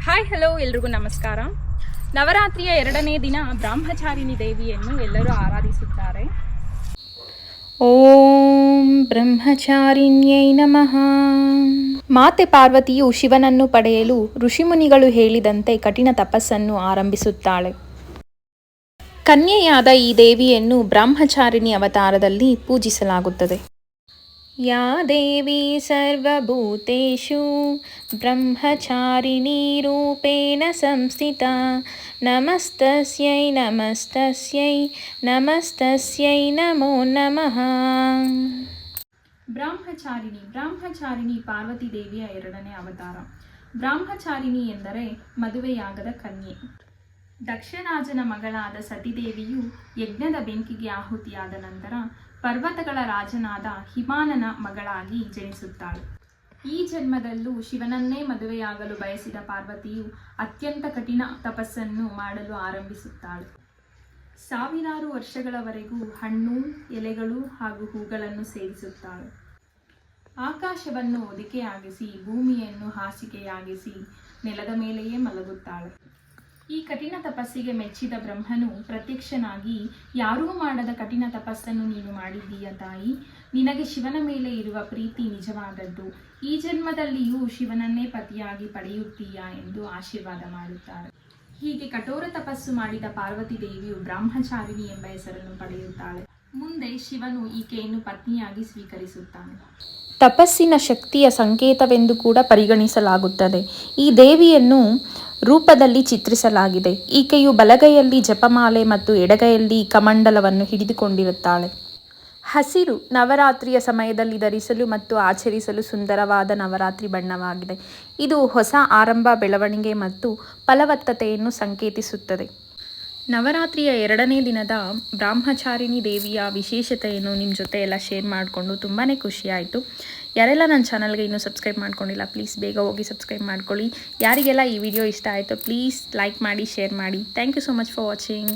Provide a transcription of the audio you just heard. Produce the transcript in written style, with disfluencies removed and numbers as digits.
Hi hello ಎಲ್ರಿಗೂ ನಮಸ್ಕಾರ. ನವರಾತ್ರಿಯ 2ನೇ ದಿನ ಬ್ರಹ್ಮಚಾರಿಣಿ ದೇವಿಯನ್ನು ಎಲ್ಲರೂ ಆರಾಧಿಸುತ್ತಾರೆ. ಓಂ ಬ್ರಹ್ಮಚಾರಿಣ್ಯೈ ನಮಃ. ಮಾತೆ ಪಾರ್ವತಿಯು ಶಿವನನ್ನು ಪಡೆಯಲು ಋಷಿಮುನಿಗಳು ಹೇಳಿದಂತೆ ಕಠಿಣ ತಪಸ್ಸನ್ನು ಆರಂಭಿಸುತ್ತಾಳೆ. ಕನ್ಯೆಯಾದ ಈ ದೇವಿಯನ್ನು ಬ್ರಹ್ಮಚಾರಿಣಿ ಅವತಾರದಲ್ಲಿ ಪೂಜಿಸಲಾಗುತ್ತದೆ. ಯಾ ದೇವಿ ಸರ್ವಭೂತೇಷು ಬ್ರಹ್ಮಚಾರಿಣೀ ರೂಪೇಣ ಸಂಸ್ಥಿತಾ ನಮಸ್ತಸ್ಯೈ ನಮಸ್ತಸ್ಯೈ ನಮಸ್ತಸ್ಯೈ ನಮೋ ನಮಃ. ಬ್ರಹ್ಮಚಾರಿಣಿ ಪಾರ್ವತಿ ದೇವಿಯ 2ನೇ ಅವತಾರ. ಬ್ರಹ್ಮಚಾರಿಣಿ ಎಂದರೆ ಮದುವೆಯಾಗದ ಕನ್ಯೆ. ದಕ್ಷರಾಜನ ಮಗಳಾದ ಸತಿದೇವಿಯು ಯಜ್ಞದ ಬೆಂಕಿಗೆ ಆಹುತಿಯಾದ ನಂತರ ಪರ್ವತಗಳ ರಾಜನಾದ ಹಿಮಾನನ ಮಗಳಾಗಿ ಜನಿಸುತ್ತಾಳೆ. ಈ ಜನ್ಮದಲ್ಲೂ ಶಿವನನ್ನೇ ಮದುವೆಯಾಗಲು ಬಯಸಿದ ಪಾರ್ವತಿಯು ಅತ್ಯಂತ ಕಠಿಣ ತಪಸ್ಸನ್ನು ಮಾಡಲು ಆರಂಭಿಸುತ್ತಾಳೆ. ಸಾವಿರಾರು ವರ್ಷಗಳವರೆಗೂ ಹಣ್ಣು, ಎಲೆಗಳು ಹಾಗೂ ಹೂಗಳನ್ನು ಸೇವಿಸುತ್ತಾಳೆ. ಆಕಾಶವನ್ನು ಹೊದಿಕೆಯಾಗಿಸಿ ಭೂಮಿಯನ್ನು ಹಾಸಿಗೆಯಾಗಿಸಿ ನೆಲದ ಮೇಲೆಯೇ ಮಲಗುತ್ತಾಳೆ. ಈ ಕಠಿಣ ತಪಸ್ಸಿಗೆ ಮೆಚ್ಚಿದ ಬ್ರಹ್ಮನು ಪ್ರತ್ಯಕ್ಷನಾಗಿ, ಯಾರೂ ಮಾಡದ ಕಠಿಣ ತಪಸ್ಸನ್ನು ನೀನು ಮಾಡಿದ್ದೀಯ ತಾಯಿ, ನಿನಗೆ ಶಿವನ ಮೇಲೆ ಇರುವ ಪ್ರೀತಿ ನಿಜವಾದದ್ದು, ಈ ಜನ್ಮದಲ್ಲಿಯೂ ಶಿವನನ್ನೇ ಪತಿಯಾಗಿ ಪಡೆಯುತ್ತೀಯಾ ಎಂದು ಆಶೀರ್ವಾದ ಮಾಡುತ್ತಾರೆ. ಹೀಗೆ ಕಠೋರ ತಪಸ್ಸು ಮಾಡಿದ ಪಾರ್ವತಿ ದೇವಿಯು ಬ್ರಹ್ಮಚಾರಿಣಿ ಎಂಬ ಹೆಸರನ್ನು ಪಡೆಯುತ್ತಾಳೆ. ಮುಂದೆ ಶಿವನು ಈಕೆಯನ್ನು ಪತ್ನಿಯಾಗಿ ಸ್ವೀಕರಿಸುತ್ತಾನೆ. ತಪಸ್ಸಿನ ಶಕ್ತಿಯ ಸಂಕೇತವೆಂದು ಕೂಡ ಪರಿಗಣಿಸಲಾಗುತ್ತದೆ. ಈ ದೇವಿಯನ್ನು ರೂಪದಲ್ಲಿ ಚಿತ್ರಿಸಲಾಗಿದೆ. ಈಕೆಯು ಬಲಗೈಯಲ್ಲಿ ಜಪಮಾಲೆ ಮತ್ತು ಎಡಗೈಯಲ್ಲಿ ಕಮಂಡಲವನ್ನು ಹಿಡಿದುಕೊಂಡಿರುತ್ತಾಳೆ. ಹಸಿರು ನವರಾತ್ರಿಯ ಸಮಯದಲ್ಲಿ ಧರಿಸಲು ಮತ್ತು ಆಚರಿಸಲು ಸುಂದರವಾದ ನವರಾತ್ರಿ ಬಣ್ಣವಾಗಿದೆ. ಇದು ಹೊಸ ಆರಂಭ, ಬೆಳವಣಿಗೆ ಮತ್ತು ಫಲವತ್ತತೆಯನ್ನು ಸಂಕೇತಿಸುತ್ತದೆ. ನವರಾತ್ರಿಯ 2ನೇ ದಿನದ ಬ್ರಹ್ಮಚಾರಿಣಿ ದೇವಿಯ ವಿಶೇಷತೆಯನ್ನು ನಿಮ್ಮ ಜೊತೆ ಎಲ್ಲ ಶೇರ್ ಮಾಡಿಕೊಂಡು ತುಂಬಾ ಖುಷಿಯಾಯಿತು. ಯಾರೆಲ್ಲ ನನ್ನ ಚಾನಲ್ಗೆ ಇನ್ನೂ ಸಬ್ಸ್ಕ್ರೈಬ್ ಮಾಡ್ಕೊಂಡಿಲ್ಲ, ಪ್ಲೀಸ್ ಬೇಗ ಹೋಗಿ ಸಬ್ಸ್ಕ್ರೈಬ್ ಮಾಡ್ಕೊಳ್ಳಿ. ಯಾರಿಗೆಲ್ಲ ಈ ವಿಡಿಯೋ ಇಷ್ಟ ಆಯಿತು ಪ್ಲೀಸ್ ಲೈಕ್ ಮಾಡಿ, ಶೇರ್ ಮಾಡಿ. Thank you so much for watching.